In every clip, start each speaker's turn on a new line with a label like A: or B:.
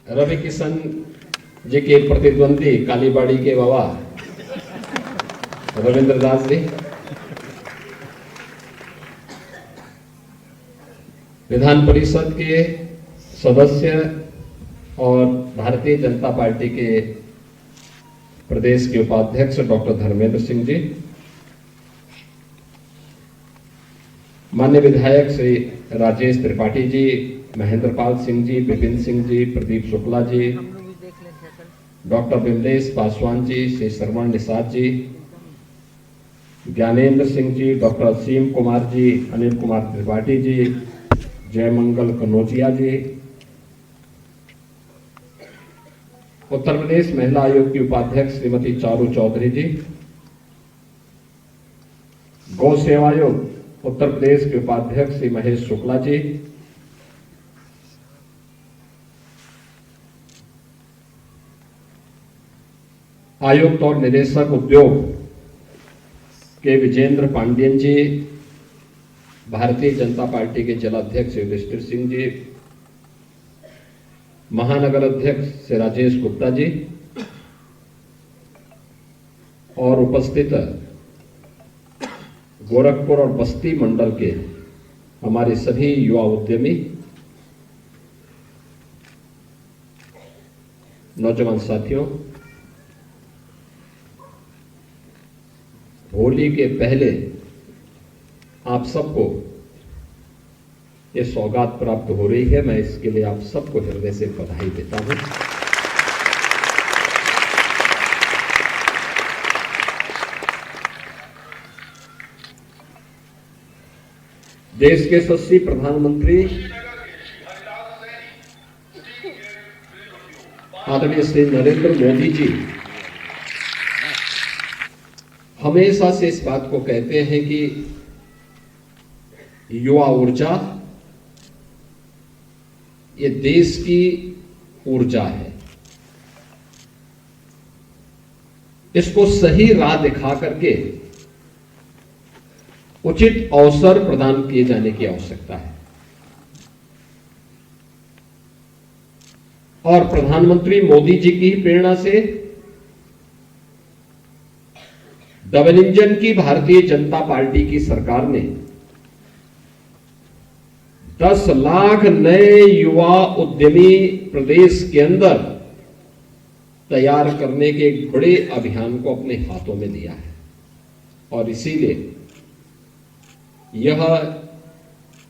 A: रवि किशन जी के प्रतिद्वंदी कालीबाड़ी के बाबा रविंद्र दास जी, विधान परिषद के सदस्य और भारतीय जनता पार्टी के प्रदेश के उपाध्यक्ष डॉक्टर धर्मेंद्र सिंह जी, माननीय विधायक श्री राजेश त्रिपाठी जी, महेंद्र पाल सिंह जी, विपिन सिंह जी, प्रदीप शुक्ला जी, डॉक्टर विमलेश पासवान जी, श्री श्रवण निषाद जी, ज्ञानेंद्र सिंह जी, डॉक्टर असीम कुमार जी, अनिल कुमार त्रिपाठी जी, जयमंगल कनौजिया जी, उत्तर प्रदेश महिला आयोग की उपाध्यक्ष श्रीमती चारू चौधरी जी, गौ सेवा आयोग उत्तर प्रदेश के उपाध्यक्ष श्री महेश शुक्ला जी, आयुक्त और निदेशक उद्योग के विजेंद्र पांडियन जी, भारतीय जनता पार्टी के जिलाध्यक्ष युधिष्ठिर सिंह जी, महानगर अध्यक्ष श्री राजेश गुप्ता जी और उपस्थित गोरखपुर और बस्ती मंडल के हमारे सभी युवा उद्यमी, नौजवान साथियों, होली के पहले आप सबको ये सौगात प्राप्त हो रही है। मैं इसके लिए आप सबको हृदय से बधाई देता हूं। देश के यशस्वी प्रधानमंत्री आदरणीय श्री नरेंद्र मोदी जी हमेशा से इस बात को कहते हैं कि युवा ऊर्जा ये देश की ऊर्जा है। इसको सही राह दिखा करके उचित अवसर प्रदान किए जाने की आवश्यकता है और प्रधानमंत्री मोदी जी की प्रेरणा से डबल इंजन की भारतीय जनता पार्टी की सरकार ने 10 लाख नए युवा उद्यमी प्रदेश के अंदर तैयार करने के एक बड़े अभियान को अपने हाथों में लिया है और इसीलिए यह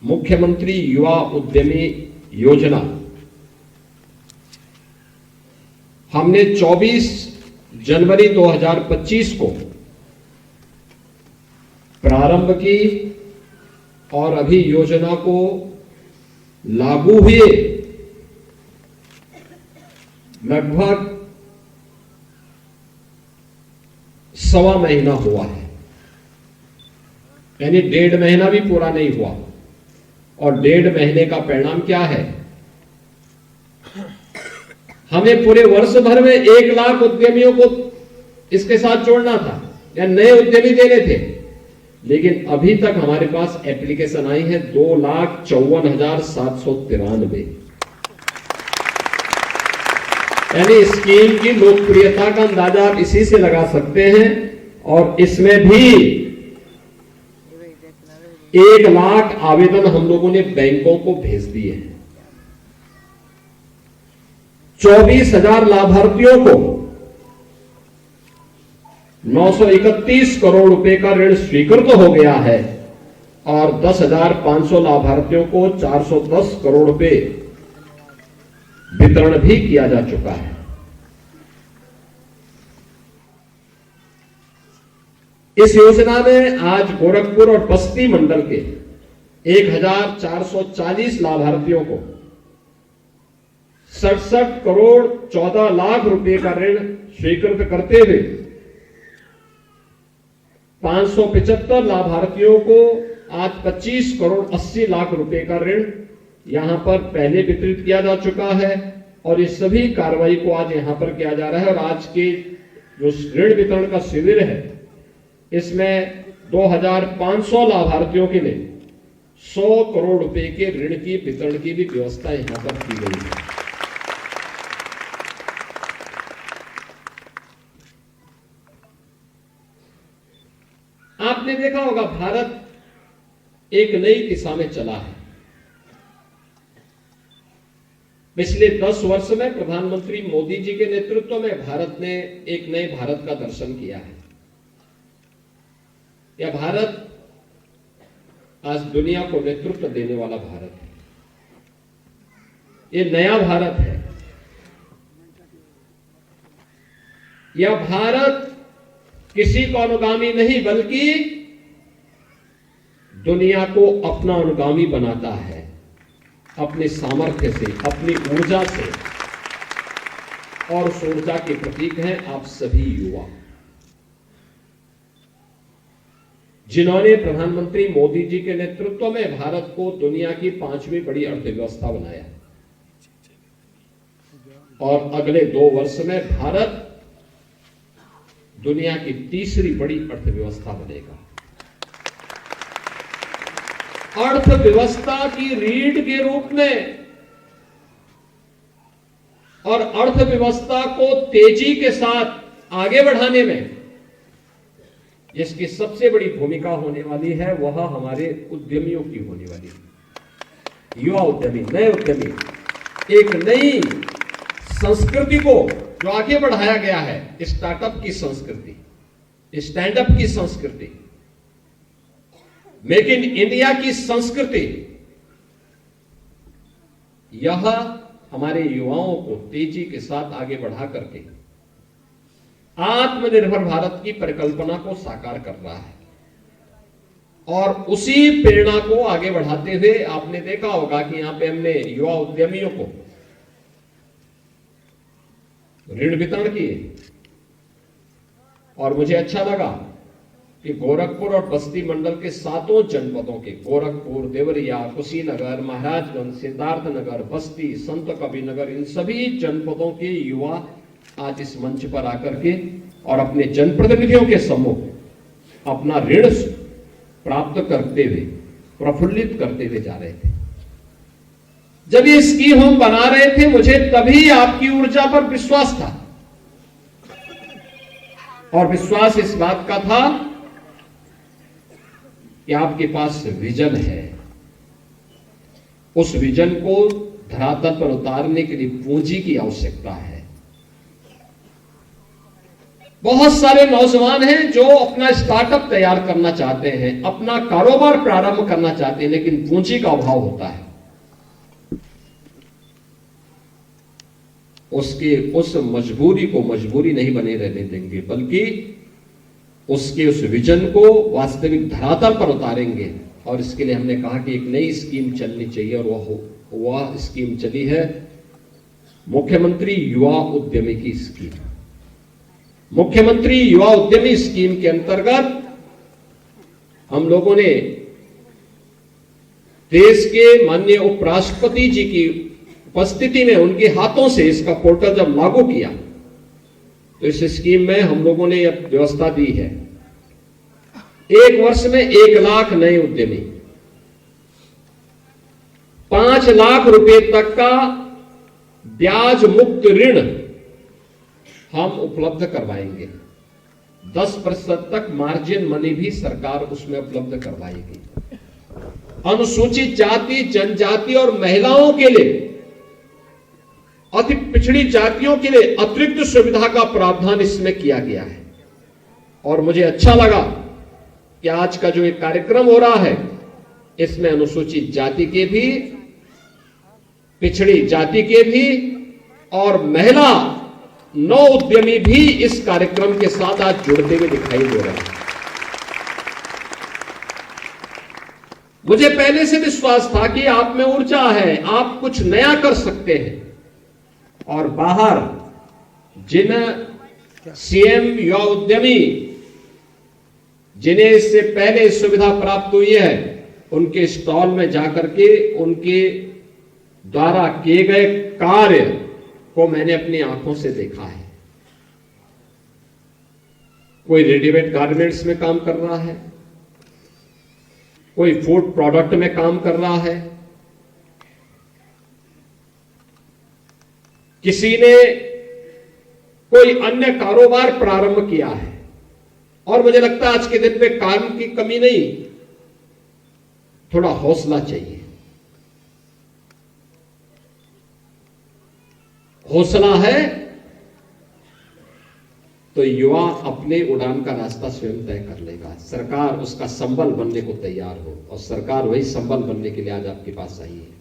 A: मुख्यमंत्री युवा उद्यमी योजना हमने 24 जनवरी 2025 को प्रारंभ की और अभी योजना को लागू हुए लगभग 1.25 महीना हुआ है, यानी 1.5 महीना भी पूरा नहीं हुआ। और 1.5 महीने का परिणाम क्या है? हमें पूरे वर्ष भर में 1 लाख उद्यमियों को इसके साथ जोड़ना था या नए उद्यमी देने थे, लेकिन अभी तक हमारे पास एप्लीकेशन आई है 2,54,793। यानी स्कीम की लोकप्रियता का अंदाजा आप इसी से लगा सकते हैं। और इसमें भी 1 लाख आवेदन हम लोगों ने बैंकों को भेज दिए हैं। 24,000 लाभार्थियों को 931 करोड़ रुपए का ऋण स्वीकृत हो गया है और 10,500 लाभार्थियों को 410 करोड़ रुपए वितरण भी किया जा चुका है। इस योजना में आज गोरखपुर और बस्ती मंडल के 1,440 लाभार्थियों को 67 करोड़ 14 लाख रुपए का ऋण स्वीकृत करते हुए 575 लाभार्थियों को आज 25 करोड़ 80 लाख रुपए का ऋण यहां पर पहले वितरित किया जा चुका है और इस सभी कार्रवाई को आज यहां पर किया जा रहा है। और आज के जो ऋण वितरण का शिविर है इसमें 2,500 लाभार्थियों के लिए 100 करोड़ रुपए के ऋण की वितरण की भी व्यवस्था यहां पर की गई है। आपने देखा होगा भारत एक नई दिशा में चला है। पिछले 10 वर्ष में प्रधानमंत्री मोदी जी के नेतृत्व में भारत ने एक नए भारत का दर्शन किया है। यह भारत आज दुनिया को नेतृत्व देने वाला भारत है। यह नया भारत है। यह भारत किसी को अनुगामी नहीं बल्कि दुनिया को अपना अनुगामी बनाता है, अपने सामर्थ्य से, अपनी ऊर्जा से। और उस ऊर्जा के प्रतीक हैं आप सभी युवा, जिन्होंने प्रधानमंत्री मोदी जी के नेतृत्व में भारत को दुनिया की 5वीं बड़ी अर्थव्यवस्था बनाया। और अगले 2 वर्ष में भारत दुनिया की 3री बड़ी अर्थव्यवस्था बनेगा। अर्थव्यवस्था की रीढ़ के रूप में और अर्थव्यवस्था को तेजी के साथ आगे बढ़ाने में जिसकी सबसे बड़ी भूमिका होने वाली है वह हमारे उद्यमियों की होने वाली है। युवा उद्यमी, नए उद्यमी, एक नई संस्कृति को जो आगे बढ़ाया गया है, स्टार्टअप की संस्कृति, स्टैंडअप की संस्कृति, मेक इन इंडिया की संस्कृति, यह हमारे युवाओं को तेजी के साथ आगे बढ़ा करके आत्मनिर्भर भारत की परिकल्पना को साकार कर रहा है। और उसी प्रेरणा को आगे बढ़ाते हुए आपने देखा होगा कि यहां पे हमने युवा उद्यमियों को ऋण वितरण किए। और मुझे अच्छा लगा कि गोरखपुर और बस्ती मंडल के 7 जनपदों के गोरखपुर, देवरिया, कुशीनगर, महाराजगंज, सिद्धार्थनगर, बस्ती, संत कबीरनगर, इन सभी जनपदों के युवा आज इस मंच पर आकर के और अपने जनप्रतिनिधियों के सम्मुख अपना ऋण प्राप्त करते हुए, प्रफुल्लित करते हुए जा रहे थे। जब ये स्कीम हम बना रहे थे मुझे तभी आपकी ऊर्जा पर विश्वास था। और विश्वास इस बात का था कि आपके पास विजन है। उस विजन को धरातल पर उतारने के लिए पूंजी की आवश्यकता है। बहुत सारे नौजवान हैं जो अपना स्टार्टअप तैयार करना चाहते हैं, अपना कारोबार प्रारंभ करना चाहते हैं, लेकिन पूंजी का अभाव होता है। उसके उस मजबूरी को मजबूरी नहीं बने रहने देंगे, बल्कि उसके उस विजन को वास्तविक धरातल पर उतारेंगे। और इसके लिए हमने कहा कि एक नई स्कीम चलनी चाहिए और वह स्कीम चली है मुख्यमंत्री युवा उद्यमी की स्कीम। मुख्यमंत्री युवा उद्यमी स्कीम के अंतर्गत हम लोगों ने देश के माननीय उपराष्ट्रपति जी की उपस्थिति में उनके हाथों से इसका पोर्टल जब लागू किया तो इस स्कीम में हम लोगों ने यह व्यवस्था दी है 1 वर्ष में 1 लाख नए उद्यमी, 5 लाख रुपए तक का ब्याज मुक्त ऋण हम उपलब्ध करवाएंगे। 10% तक मार्जिन मनी भी सरकार उसमें उपलब्ध करवाएगी। अनुसूचित जाति, जनजाति और महिलाओं के लिए, अति पिछड़ी जातियों के लिए अतिरिक्त सुविधा का प्रावधान इसमें किया गया है। और मुझे अच्छा लगा कि आज का जो एक कार्यक्रम हो रहा है इसमें अनुसूचित जाति के भी, पिछड़ी जाति के भी और महिला नौ उद्यमी भी इस कार्यक्रम के साथ आज जुड़ते हुए दिखाई दे रहे हैं। मुझे पहले से विश्वास था कि आप में ऊर्जा है, आप कुछ नया कर सकते हैं। और बाहर जिन सीएम युवा उद्यमी जिन्हें इससे पहले सुविधा प्राप्त हुई है उनके स्टॉल में जाकर के उनके द्वारा किए गए कार्य को मैंने अपनी आंखों से देखा है। कोई रेडीमेड गारमेंट्स में काम कर रहा है, कोई फूड प्रोडक्ट में काम कर रहा है, किसी ने कोई अन्य कारोबार प्रारंभ किया है। और मुझे लगता है आज के दिन में काम की कमी नहीं, थोड़ा हौसला चाहिए। हौसला है तो युवा अपने उड़ान का रास्ता स्वयं तय कर लेगा। सरकार उसका संबल बनने को तैयार हो, और सरकार वही संबल बनने के लिए आज आपके पास आई है।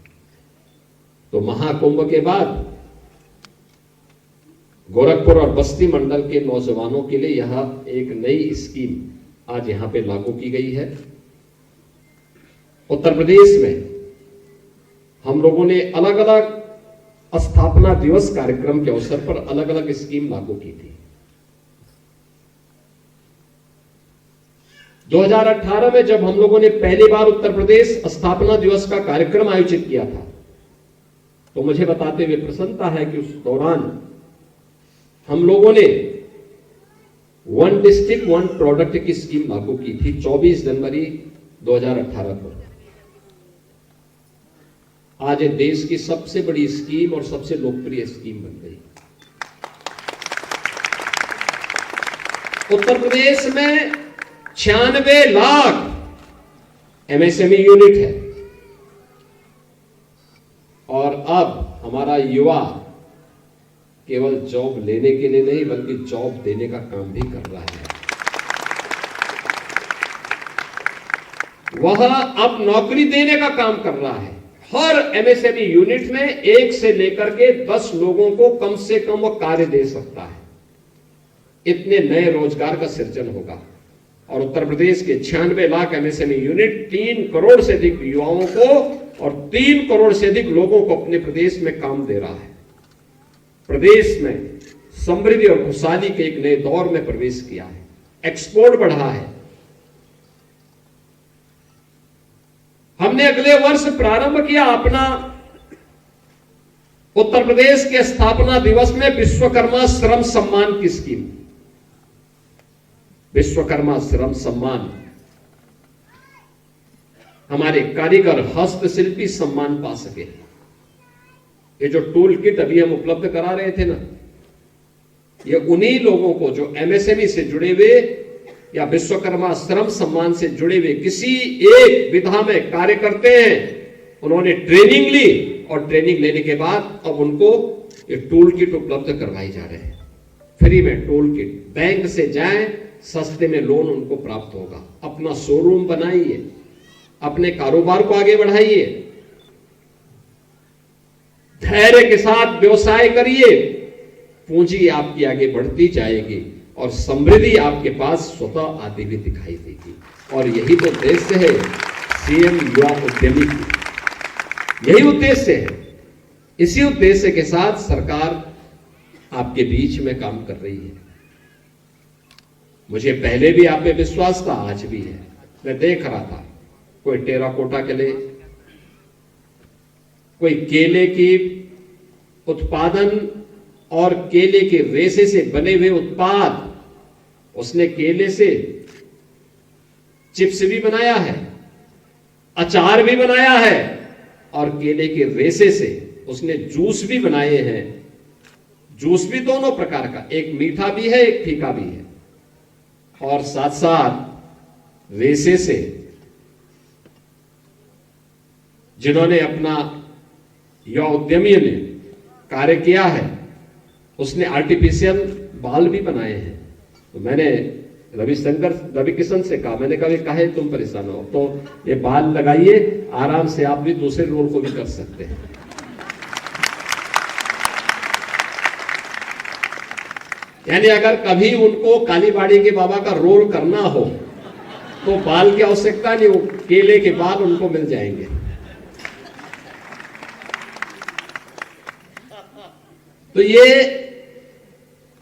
A: तो महाकुंभ के बाद गोरखपुर और बस्ती मंडल के नौजवानों के लिए यह एक नई स्कीम आज यहां पे लागू की गई है। उत्तर प्रदेश में हम लोगों ने अलग अलग स्थापना दिवस कार्यक्रम के अवसर पर अलग अलग स्कीम लागू की थी। 2018 में जब हम लोगों ने पहली बार उत्तर प्रदेश स्थापना दिवस का कार्यक्रम आयोजित किया था, तो मुझे बताते हुए प्रसन्नता है कि उस दौरान हम लोगों ने वन डिस्ट्रिक्ट वन प्रोडक्ट की स्कीम लागू की थी 24 जनवरी 2018 को। आज ये देश की सबसे बड़ी स्कीम और सबसे लोकप्रिय स्कीम बन गई। उत्तर प्रदेश में 96 लाख एमएसएमई यूनिट है, और अब हमारा युवा केवल जॉब लेने के लिए नहीं बल्कि जॉब देने का काम भी कर रहा है। वह अब नौकरी देने का काम कर रहा है। हर एमएसएमई यूनिट में 1 से लेकर के 10 लोगों को कम से कम वह कार्य दे सकता है। इतने नए रोजगार का सृजन होगा, और उत्तर प्रदेश के 96 लाख एमएसएमई यूनिट 3 करोड़ से अधिक युवाओं को और 3 करोड़ से अधिक लोगों को अपने प्रदेश में काम दे रहा है। प्रदेश में समृद्धि और खुशहाली के एक नए दौर में प्रवेश किया है। एक्सपोर्ट बढ़ा है। हमने अगले वर्ष प्रारंभ किया अपना उत्तर प्रदेश के स्थापना दिवस में विश्वकर्मा श्रम सम्मान की स्कीम। विश्वकर्मा श्रम सम्मान हमारे कारीगर हस्तशिल्पी सम्मान पा सके। ये जो टूल किट अभी हम उपलब्ध करा रहे थे ना, ये उन्हीं लोगों को जो एमएसएमई से जुड़े हुए या विश्वकर्मा श्रम सम्मान से जुड़े हुए किसी एक विधा में कार्य करते हैं, उन्होंने ट्रेनिंग ली, और ट्रेनिंग लेने के बाद अब उनको ये टूल किट उपलब्ध करवाई जा रहे हैं। फ्री में टूल किट, बैंक से जाएं, सस्ते में लोन उनको प्राप्त होगा। अपना शोरूम बनाइए, अपने कारोबार को आगे बढ़ाइए, धैर्य के साथ व्यवसाय करिए, पूंजी आपकी आगे बढ़ती जाएगी और समृद्धि आपके पास स्वतः आती हुई दिखाई देगी। और यही तो उद्देश्य है सीएम युवा उद्यमी की, यही उद्देश्य है। इसी उद्देश्य के साथ सरकार आपके बीच में काम कर रही है। मुझे पहले भी आप पे विश्वास था, आज भी है। मैं देख रहा था कोई टेराकोटा के लिए, कोई केले की उत्पादन और केले के रेशे से बने हुए उत्पाद, उसने केले से चिप्स भी बनाया है, अचार भी बनाया है, और केले के रेशे से उसने जूस भी बनाए हैं। जूस भी दोनों प्रकार का, एक मीठा भी है, एक फीका भी है। और साथ साथ रेशे से जिन्होंने अपना युवा उद्यमी ने कार्य किया है, उसने आर्टिफिशियल बाल भी बनाए हैं। तो मैंने रवि किशन से कहा, मैंने कहा काहे तुम परेशान हो, तो ये बाल लगाइए, आराम से आप भी दूसरे रोल को भी कर सकते हैं। यानी अगर कभी उनको कालीबाड़ी के बाबा का रोल करना हो तो बाल की आवश्यकता नहीं, वो केले के बाल उनको मिल जाएंगे। तो ये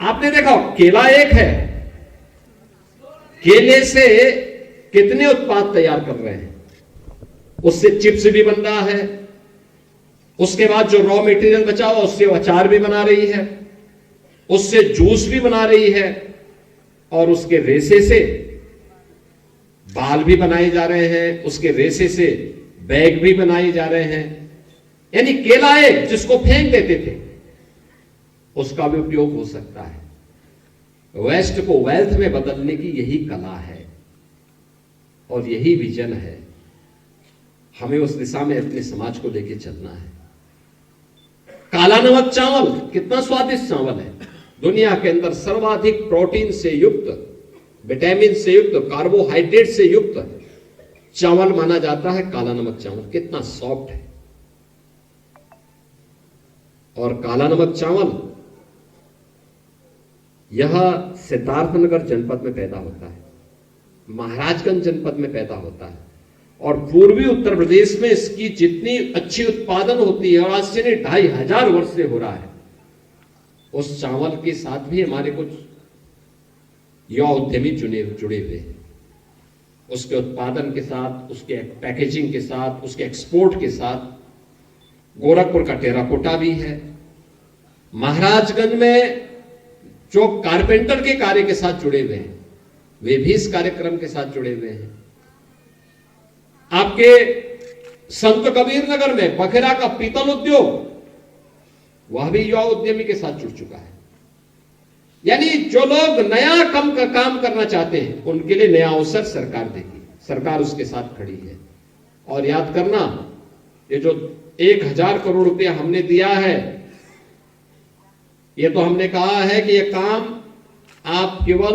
A: आपने देखा, केला एक है, केले से कितने उत्पाद तैयार कर रहे हैं। उससे चिप्स भी बन रहा है, उसके बाद जो रॉ मटेरियल बचा हुआ उससे अचार भी बना रही है, उससे जूस भी बना रही है, और उसके रेशे से बाल भी बनाए जा रहे हैं, उसके रेशे से बैग भी बनाए जा रहे हैं। यानी केला एक जिसको फेंक देते थे उसका भी उपयोग हो सकता है।
B: वेस्ट को वेल्थ में बदलने की यही कला है और यही विजन है। हमें उस दिशा में अपने समाज को लेकर चलना है। काला नमक चावल कितना स्वादिष्ट चावल है, दुनिया के अंदर सर्वाधिक प्रोटीन से युक्त, विटामिन से युक्त, कार्बोहाइड्रेट से युक्त चावल माना जाता है काला नमक चावल। कितना सॉफ्ट है। और काला नमक चावल यह सिद्धार्थनगर जनपद में पैदा होता है, महाराजगंज जनपद में पैदा होता है और पूर्वी उत्तर प्रदेश में इसकी जितनी अच्छी उत्पादन होती है और आज से नहीं 2500 वर्ष से हो रहा है। उस चावल के साथ भी हमारे कुछ युवा उद्यमी जुड़े हुए हैं। उसके उत्पादन के साथ, उसके पैकेजिंग के साथ, उसके एक्सपोर्ट के साथ। गोरखपुर का टेराकोटा भी है। महाराजगंज में जो कारपेंटर के कार्य के साथ जुड़े हुए हैं वे भी इस कार्यक्रम के साथ जुड़े हुए हैं। आपके संत कबीर नगर में बखेरा का पीतल उद्योग, वह भी युवा उद्यमी के साथ जुड़ चुका है। यानी जो लोग नया काम करना चाहते हैं उनके लिए नया अवसर सरकार देगी, सरकार उसके साथ खड़ी है। और याद करना, ये जो 1000 करोड़ रुपया हमने दिया है, ये तो हमने कहा है कि ये काम आप केवल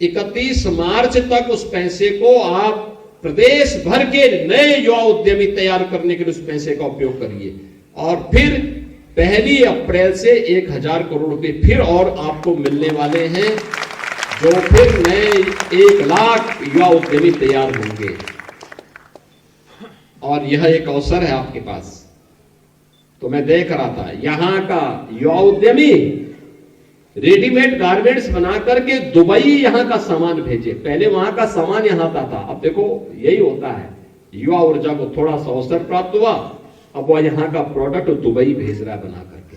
B: 31 मार्च तक उस पैसे को आप प्रदेश भर के नए युवा उद्यमी तैयार करने के लिए उस पैसे का उपयोग करिए और फिर 1 अप्रैल से 1000 करोड़ रुपए फिर और आपको मिलने वाले हैं, जो फिर नए 1 लाख युवा उद्यमी तैयार होंगे। और यह एक अवसर है आपके पास। तो मैं देख रहा था यहां का युवा उद्यमी रेडीमेड गारमेंट्स बना करके दुबई यहां का सामान भेजे। पहले वहां का सामान यहां आता था, अब देखो यही होता है, युवा ऊर्जा को थोड़ा सा अवसर प्राप्त हुआ, अब वह यहां का प्रोडक्ट दुबई भेज रहा है बना करके।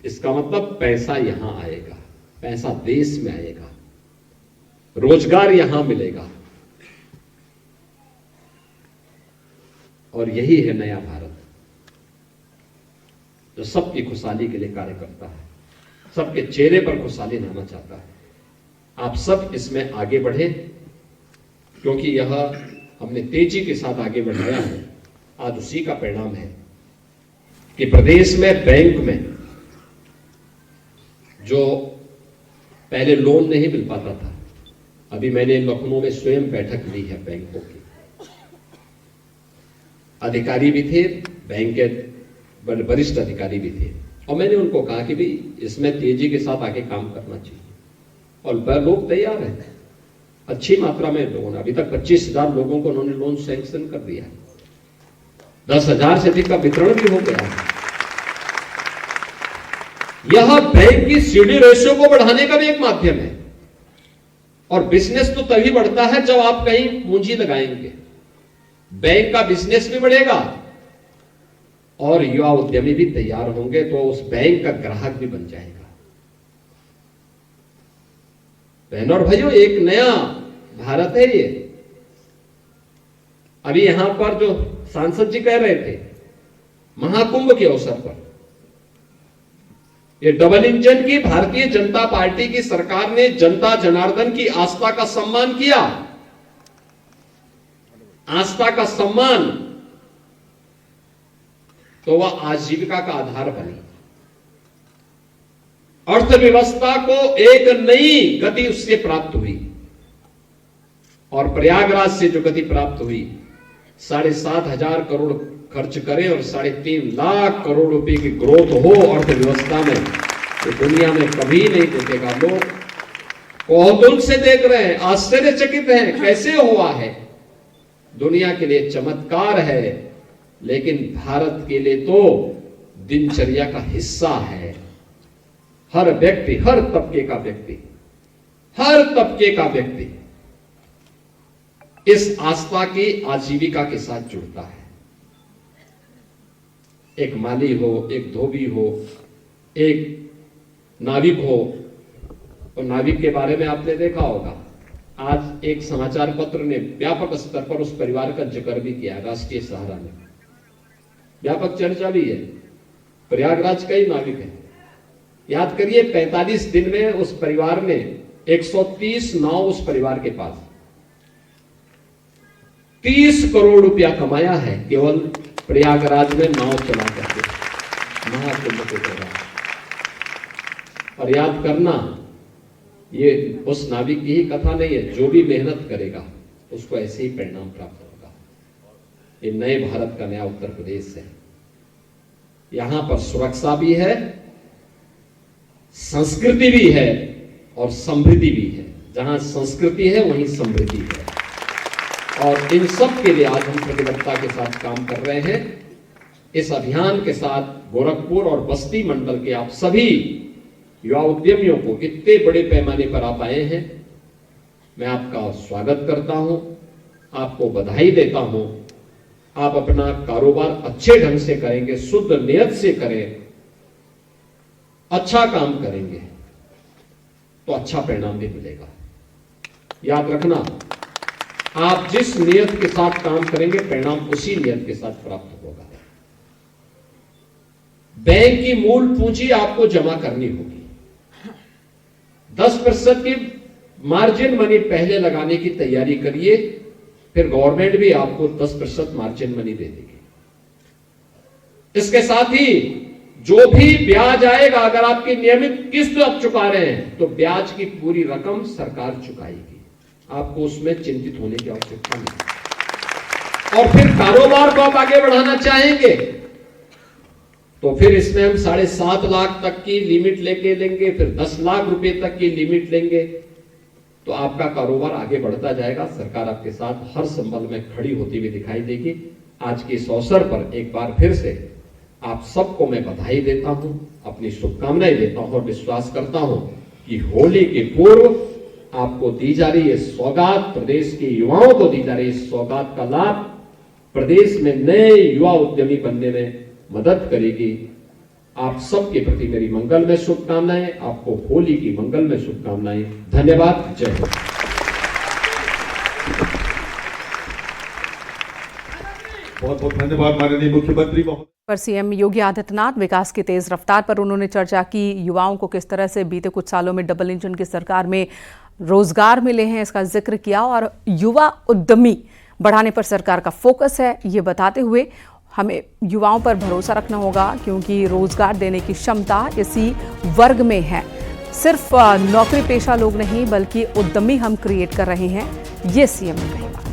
B: इसका मतलब पैसा यहां आएगा, पैसा देश में आएगा, रोजगार यहां मिलेगा। और यही है नया भारत, जो सबकी खुशहाली के लिए कार्य करता है, सबके चेहरे पर खुशहाली लाना चाहता है। आप सब इसमें आगे बढ़े, क्योंकि यह हमने तेजी के साथ आगे बढ़ाया है। आज उसी का परिणाम है कि प्रदेश में बैंक में जो पहले लोन नहीं मिल पाता था, अभी मैंने लखनऊ में स्वयं बैठक ली है बैंकों की। अधिकारी भी थे, बैंक के बड़े वरिष्ठ अधिकारी भी थे, और मैंने उनको कहा कि भाई इसमें तेजी के साथ आगे काम करना चाहिए। और लोग तैयार हैं, अच्छी मात्रा में लोगों ने, अभी तक 25,000 लोगों को उन्होंने लोन सैंक्शन कर दिया है, 10,000 से अधिक का वितरण भी हो गया है। यह बैंक की सीडी रेशियो को बढ़ाने का भी एक माध्यम है। और बिजनेस तो तभी बढ़ता है जब आप कहीं पूंजी लगाएंगे, बैंक का बिजनेस भी बढ़ेगा और युवा उद्यमी भी तैयार होंगे, तो उस बैंक का ग्राहक भी बन जाएगा। बहनों और भाइयों, एक नया भारत है ये। अभी यहां पर जो सांसद जी कह रहे थे, महाकुंभ के अवसर पर, ये डबल इंजन की भारतीय जनता पार्टी की सरकार ने जनता जनार्दन की आस्था का सम्मान किया। आस्था का सम्मान, तो वह आजीविका का आधार बनी, अर्थव्यवस्था को एक नई गति उससे प्राप्त हुई। और प्रयागराज से जो गति प्राप्त हुई, 7,500 करोड़ खर्च करें और 3.5 लाख करोड़ रुपए की ग्रोथ हो अर्थव्यवस्था में, तो दुनिया में कभी नहीं देखेगा। लोग कौतूहल से देख रहे हैं, आश्चर्यचकित हैं, कैसे हुआ है। दुनिया के लिए चमत्कार है, लेकिन भारत के लिए तो दिनचर्या का हिस्सा है। हर व्यक्ति, हर तबके का व्यक्ति, हर तबके का व्यक्ति इस आस्था की आजीविका के साथ जुड़ता है। एक माली हो, एक धोबी हो, एक नाविक हो। और नाविक के बारे में आपने देखा होगा, आज एक समाचार पत्र ने व्यापक स्तर पर उस परिवार का जिक्र भी किया, राष्ट्रीय सहारा में व्यापक चर्चा भी है। प्रयागराज का ही नाविक है,
A: याद करिए 45 दिन में उस परिवार ने 130 नाव उस परिवार के पास 30 करोड़ रुपया कमाया है केवल प्रयागराज में नाव चला करके महाकुंभ के दौरान। और याद करना, ये उस नाविक की ही कथा नहीं है, जो भी मेहनत करेगा उसको ऐसे ही परिणाम प्राप्त होगा। ये नए भारत का नया उत्तर प्रदेश है। यहां पर सुरक्षा भी है, संस्कृति भी है और समृद्धि भी है। जहां संस्कृति है वहीं समृद्धि है। और इन सब के लिए आज हम प्रतिबद्धता के साथ काम कर रहे हैं। इस अभियान के साथ गोरखपुर और बस्ती मंडल के आप सभी युवा उद्यमियों को इतने बड़े पैमाने पर आप आए हैं, मैं आपका स्वागत करता हूं, आपको बधाई देता हूं। आप अपना कारोबार अच्छे ढंग से करेंगे, शुद्ध नियत से करें, अच्छा काम करेंगे तो अच्छा परिणाम भी मिलेगा। याद रखना, आप जिस नियत के साथ काम करेंगे परिणाम उसी नियत के साथ प्राप्त होगा। बैंक की मूल पूंजी आपको जमा करनी होगी। 10% की मार्जिन मनी पहले लगाने की तैयारी करिए, फिर गवर्नमेंट भी आपको 10% मार्जिन मनी दे देगी। इसके साथ ही जो भी ब्याज आएगा, अगर आपकी नियमित किस्त आप चुका रहे हैं तो ब्याज की पूरी रकम सरकार चुकाएगी। आपको उसमें चिंतित होने की आवश्यकता नहीं। और फिर कारोबार को आप आगे बढ़ाना चाहेंगे तो फिर इसमें हम 7.5 लाख तक की लिमिट लेके लेंगे, फिर 10 लाख रुपए तक की लिमिट लेंगे, तो आपका कारोबार आगे बढ़ता जाएगा। सरकार आपके साथ हर संबल में खड़ी होती हुई दिखाई देगी। आज के इस अवसर पर एक बार फिर से आप सबको मैं बधाई देता हूं, अपनी शुभकामनाएं देता हूं और विश्वास करता हूं कि होली के पूर्व आपको दी जा रही है सौगात, प्रदेश के युवाओं को दी जा रही है सौगात का लाभ प्रदेश में नए युवा उद्यमी बनने में मदद करेगी। आप सबके प्रति मेरी मंगलमय शुभकामनाएं, आपको होली की मंगलमय शुभकामनाएं। धन्यवाद। जय हिंद।
C: बहुत बहुत धन्यवाद माननीय मुख्यमंत्री महोदय।
D: पर सीएम योगी आदित्यनाथ विकास की तेज रफ्तार पर उन्होंने चर्चा की। युवाओं को किस तरह से बीते कुछ सालों में डबल इंजन की सरकार में रोजगार मिले हैं, इसका जिक्र किया। और युवा उद्यमी बढ़ाने पर सरकार का फोकस है, ये बताते हुए हमें युवाओं पर भरोसा रखना होगा क्योंकि रोजगार देने की क्षमता इसी वर्ग में है। सिर्फ नौकरी पेशा लोग नहीं बल्कि उद्यमी हम क्रिएट कर रहे हैं, ये सीएम ने कहा।